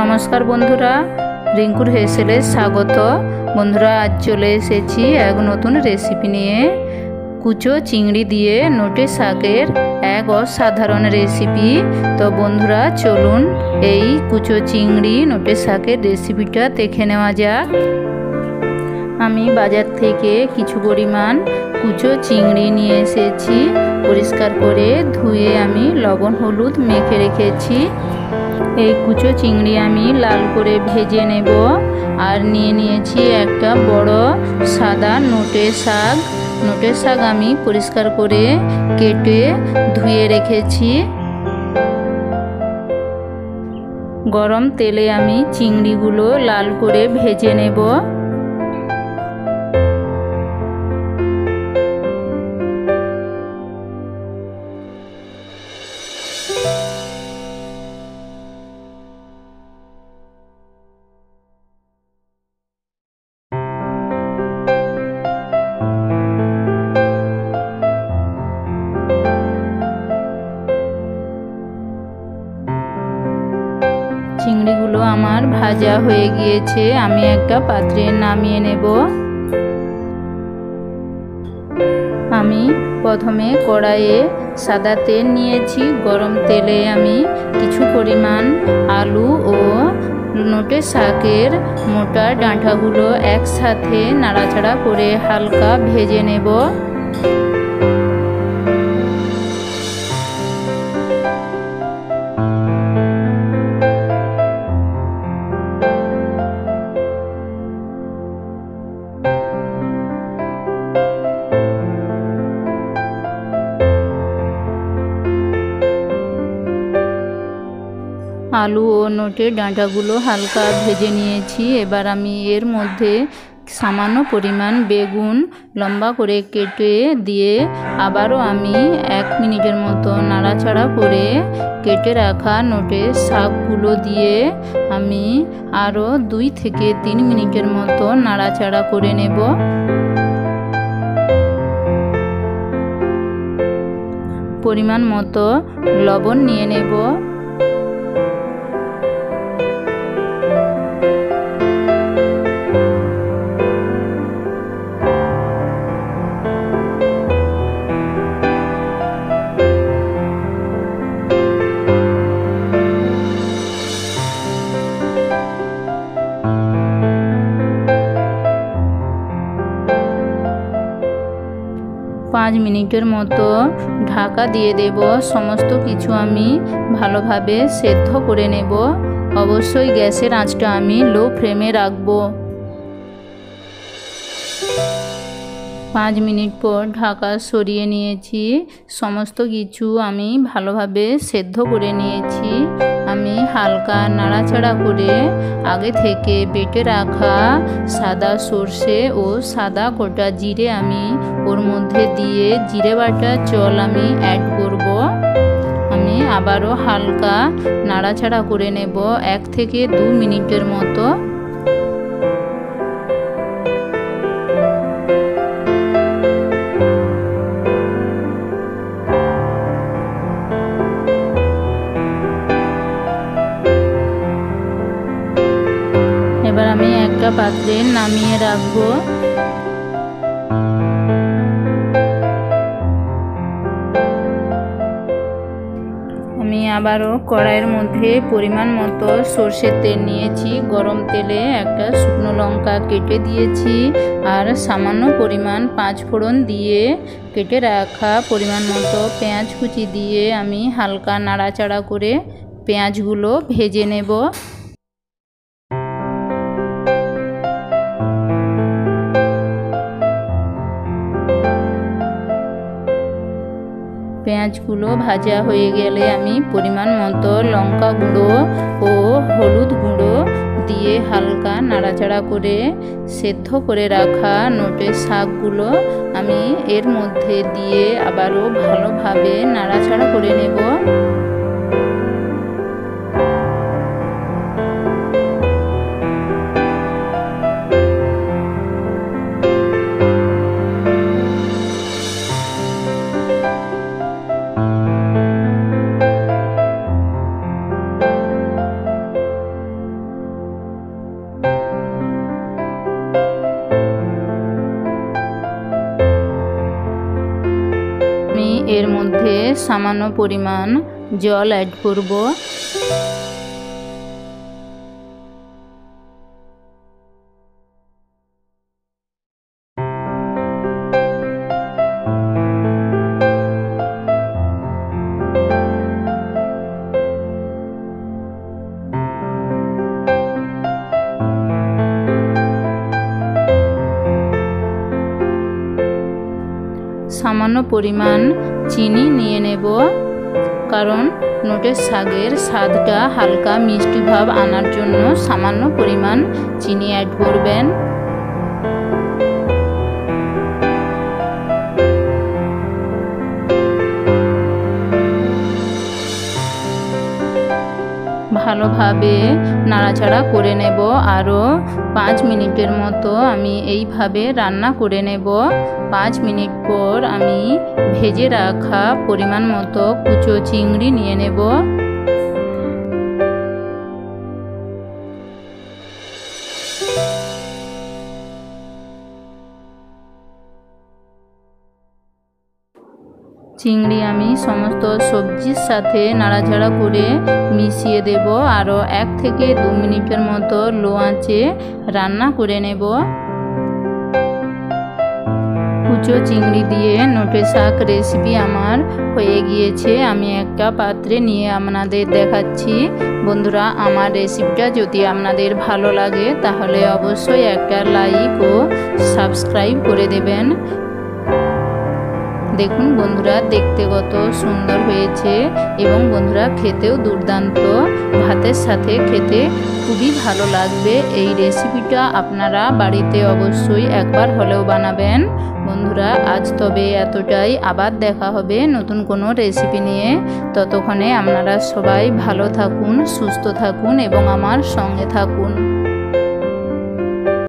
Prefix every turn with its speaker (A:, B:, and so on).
A: নমস্কার বন্ধুরা, রিঙ্কুর হেসেলে স্বাগত। বন্ধুরা, আজ চলে এসেছি এক নতুন রেসিপি নিয়ে। কুচো চিংড়ি দিয়ে নোটে শাকের এক অসাধারণ রেসিপি। তো বন্ধুরা, চলুন এই কুচো চিংড়ি নোটে শাকের রেসিপিটা দেখে নেওয়া যাক। আমি বাজার থেকে কিছু পরিমাণ কুচো চিংড়ি নিয়ে এসেছি। পরিষ্কার করে ধুয়ে আমি লবণ হলুদ মেখে রেখেছি। এই কুচো চিংড়ি আমি লাল করে ভেজে নেব। আর নিয়েছি একটা বড় সাদা নোটে শাক। নোটে শাক আমি পরিষ্কার করে কেটে ধুয়ে রেখেছি। গরম তেলে আমি চিংড়িগুলো লাল করে ভেজে নেব। চিংড়িগুলো আমার ভাজা হয়ে গিয়েছে। আমি একটা পাত্রে নামিয়ে নেব। আমি প্রথমে কড়াইয়ে সাদা তেল নিয়েছি। গরম তেলে আমি কিছু পরিমাণ আলু ও নোটে শাকের মোটা ডাঁটাগুলো একসাথে নাড়াচাড়া করে হালকা ভেজে নেব। আলু ও নোটের ডাঁটাগুলো হালকা ভেজে নিয়েছি। এবার আমি এর মধ্যে সামান্য পরিমাণ বেগুন লম্বা করে কেটে দিয়ে আবারও আমি 1 মিনিটের মতো নাড়াচাড়া করে কেটে রাখা নোটের শাকগুলো দিয়ে আমি আরও 2 থেকে 3 মিনিটের মতো নাড়াচাড়া করে নেব। পরিমাণ মতো লবণ নিয়ে নেব। পাঁচ মিনিটের মতো ঢাকা দিয়ে দেব। সমস্ত কিছু আমি ভালোভাবে সেদ্ধ করে নেব। অবশ্যই গ্যাসের আঁচটা আমি লো ফ্লেমে রাখব। 5 মিনিট পর ঢাকা সরিয়ে নিয়েছি। সমস্ত কিছু আমি ভালোভাবে সেদ্ধ করে নিয়েছি। আমি হালকা নাড়াচাড়া করে আগে থেকে বেটে রাখা সাদা সর্ষে ও সাদা কোটা জিরে আমি ওর মধ্যে দিয়ে জিরে বাটা জল আমি অ্যাড করব। আমি আবারও হালকা নাড়াচাড়া করে নেব 1 থেকে 2 মিনিটের মতো। এবার আমি একটা পাত্রে নামিয়ে রাখবো। আমি আবারও কড়াইয়ের মধ্যে পরিমাণ মতো সর্ষের তেল নিয়েছি। গরম তেলে একটা শুকনো লঙ্কা কেটে দিয়েছি আর সামান্য পরিমাণ 5 ফোড়ন দিয়ে কেটে রাখা পরিমাণ মতো পেঁয়াজ কুচি দিয়ে আমি হালকা নাড়াচাড়া করে পেঁয়াজগুলো ভেজে নেব। পেঁয়াজগুলো ভাজা হয়ে গেলে আমি পরিমাণ মতো লঙ্কা গুঁড়ো ও হলুদ গুঁড়ো দিয়ে হালকা নাড়াচাড়া করে সেদ্ধ করে রাখা নোটের শাকগুলো আমি এর মধ্যে দিয়ে আবারও ভালোভাবে নাড়াচাড়া করে নেব। সামান্য পরিমাণ জল অ্যাড করব। সামান্য পরিমাণ চিনি নিয়ে নেব, কারণ নোটের শাকের স্বাদটা হালকা মিষ্টি ভাব আনার জন্য সামান্য পরিমাণ চিনি অ্যাড করবেন। ভালোভাবে নাড়াচাড়া করে নেব। আরও 5 মিনিটের মতো আমি এইভাবে রান্না করে নেব। 5 মিনিট পর আমি ভেজে রাখা পরিমাণ মতো কুচো চিংড়ি নিয়ে নেব। চিংড়ি আমি সমস্ত সবজির সাথে নাড়াচাড়া করে মিশিয়ে দেব। আরও 1 থেকে 2 মিনিটের মতো লো আঁচে রান্না করে নেব। কুচো চিংড়ি দিয়ে নোটে শাক রেসিপি আমার হয়ে গিয়েছে। আমি একটা পাত্রে নিয়ে আপনাদের দেখাচ্ছি। বন্ধুরা, আমার রেসিপিটা যদি আপনাদের ভালো লাগে তাহলে অবশ্যই একটা লাইক ও সাবস্ক্রাইব করে দেবেন। দেখুন বন্ধুরা, দেখতে কত সুন্দর হয়েছে এবং বন্ধুরা খেতেও দুর্দান্ত। ভাতের সাথে খেতে খুবই ভালো লাগবে। এই রেসিপিটা আপনারা বাড়িতে অবশ্যই একবার হলেও বানাবেন। বন্ধুরা, আজ তবে এতটাই। আবার দেখা হবে নতুন কোনো রেসিপি নিয়ে। ততক্ষণে আপনারা সবাই ভালো থাকুন, সুস্থ থাকুন এবং আমার সঙ্গে থাকুন।